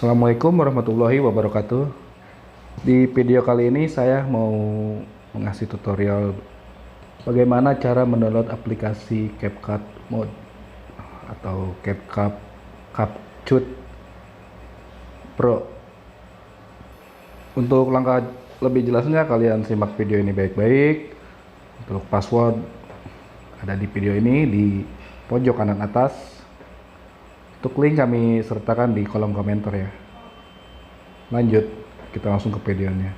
Assalamualaikum warahmatullahi wabarakatuh. Di video kali ini saya mau mengasih tutorial bagaimana cara mendownload aplikasi CapCut Mode atau CapCut Pro. Untuk langkah lebih jelasnya kalian simak video ini baik-baik. Untuk password ada di video ini di pojok kanan atas. Untuk link kami sertakan di kolom komentar ya. Lanjut, kita langsung ke videonya.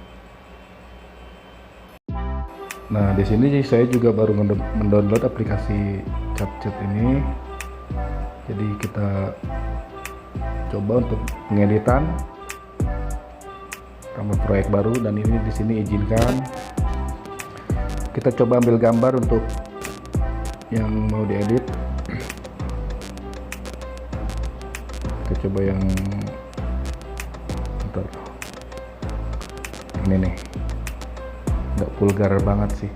Nah, di sini saya juga baru mendownload aplikasi CapCut ini. Jadi kita coba untuk pengeditan tambah proyek baru, dan ini di sini izinkan. Kita coba ambil gambar untuk yang mau diedit. Kita coba yang bentar. Ini nih, nggak vulgar banget sih.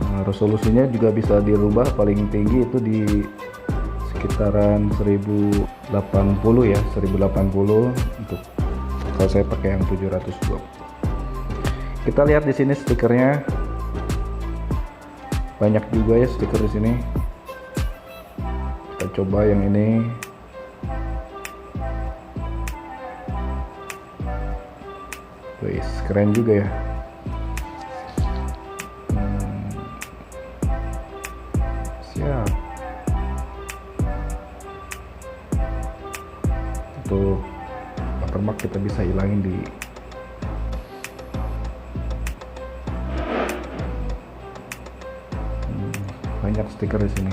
Nah, resolusinya juga bisa dirubah, paling tinggi itu di sekitaran 1080 ya, 1080 untuk kalau saya pakai yang 720. Kita lihat di sini stikernya, banyak juga ya stiker di sini. Kita coba yang ini. Wih, keren juga ya. Siap. Untuk watermark kita bisa hilangin di banyak stiker di sini.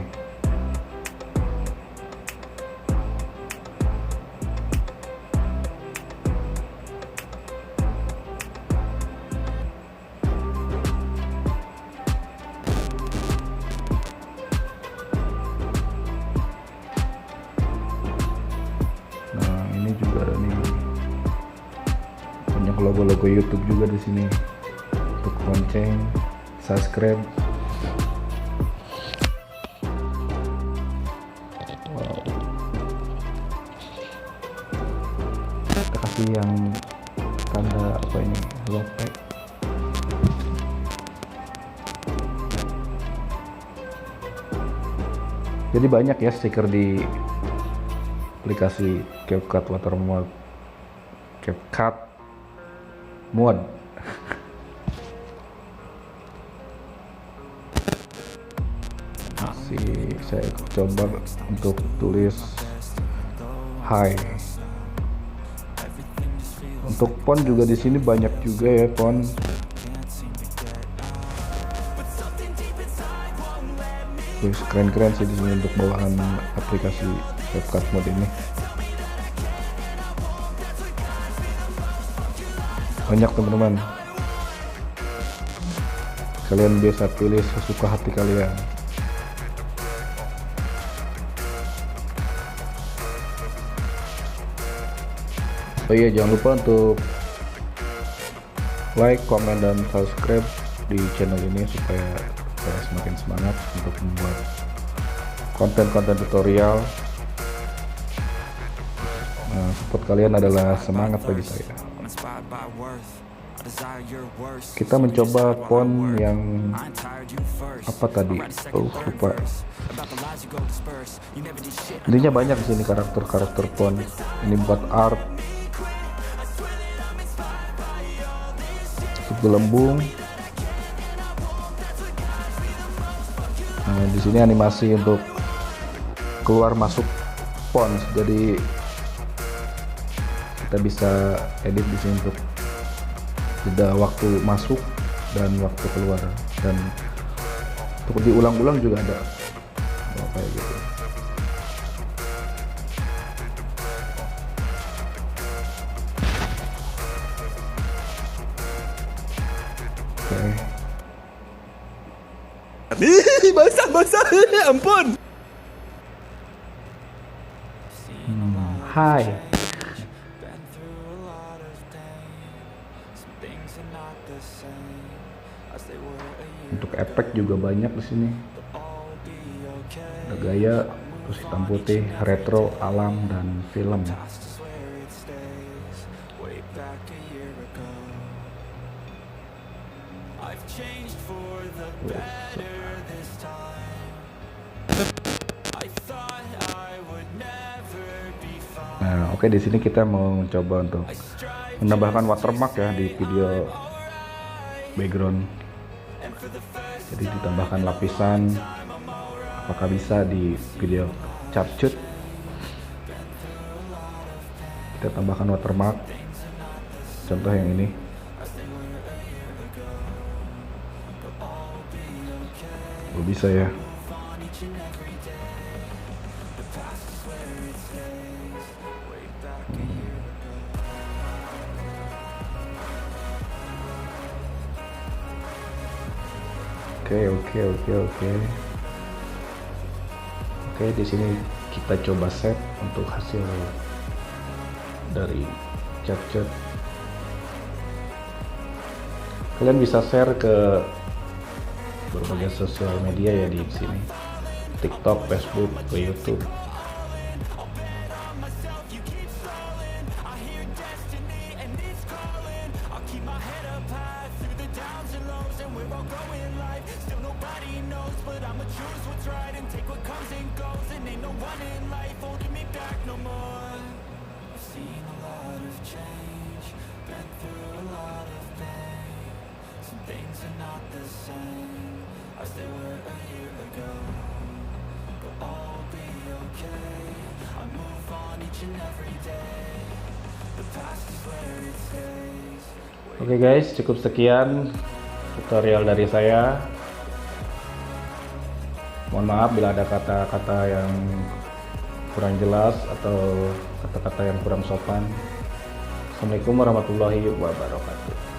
Nah, ini juga ada nih, banyak logo-logo YouTube juga di sini. Untuk lonceng, subscribe. Yang tanda apa ini, lope. Jadi banyak ya stiker di aplikasi CapCut Watermark, CapCut Mode. Saya coba untuk tulis hi. Untuk font juga di sini banyak juga ya font. Terus keren-keren sih di sini untuk bawaan aplikasi CapCut Mode ini. Banyak teman-teman. Kalian bisa pilih sesuka hati kalian. Oh iya, jangan lupa untuk like, komen, dan subscribe di channel ini supaya saya semakin semangat untuk membuat konten-konten tutorial. Nah, support kalian adalah semangat bagi saya. Kita mencoba font yang apa tadi? Oh, lupa. Intinya banyak di sini karakter font. Ini buat art. Gelembung. Nah, di sini animasi untuk keluar masuk font. Jadi kita bisa edit di sini untuk jeda waktu masuk dan waktu keluar, dan untuk diulang-ulang juga ada. Oh, kayak gitu. Basah, ampun. Hai. Things are not the same as they were Untuk efek juga banyak di sini. Ada gaya, terus hitam putih, retro, alam, dan film. Nah, oke, di sini kita mau mencoba untuk menambahkan watermark ya di video background. Jadi ditambahkan lapisan, apakah bisa di video CapCut. Kita tambahkan watermark. Contoh yang ini. Oh, bisa ya. Oke. Oke, di sini kita coba set untuk hasil dari CapCut. Kalian bisa share ke berbagai sosial media ya di sini. TikTok, Facebook, ke YouTube. Oke guys, cukup sekian tutorial dari saya. Mohon maaf bila ada kata-kata yang kurang jelas atau kata-kata yang kurang sopan. Assalamualaikum warahmatullahi wabarakatuh.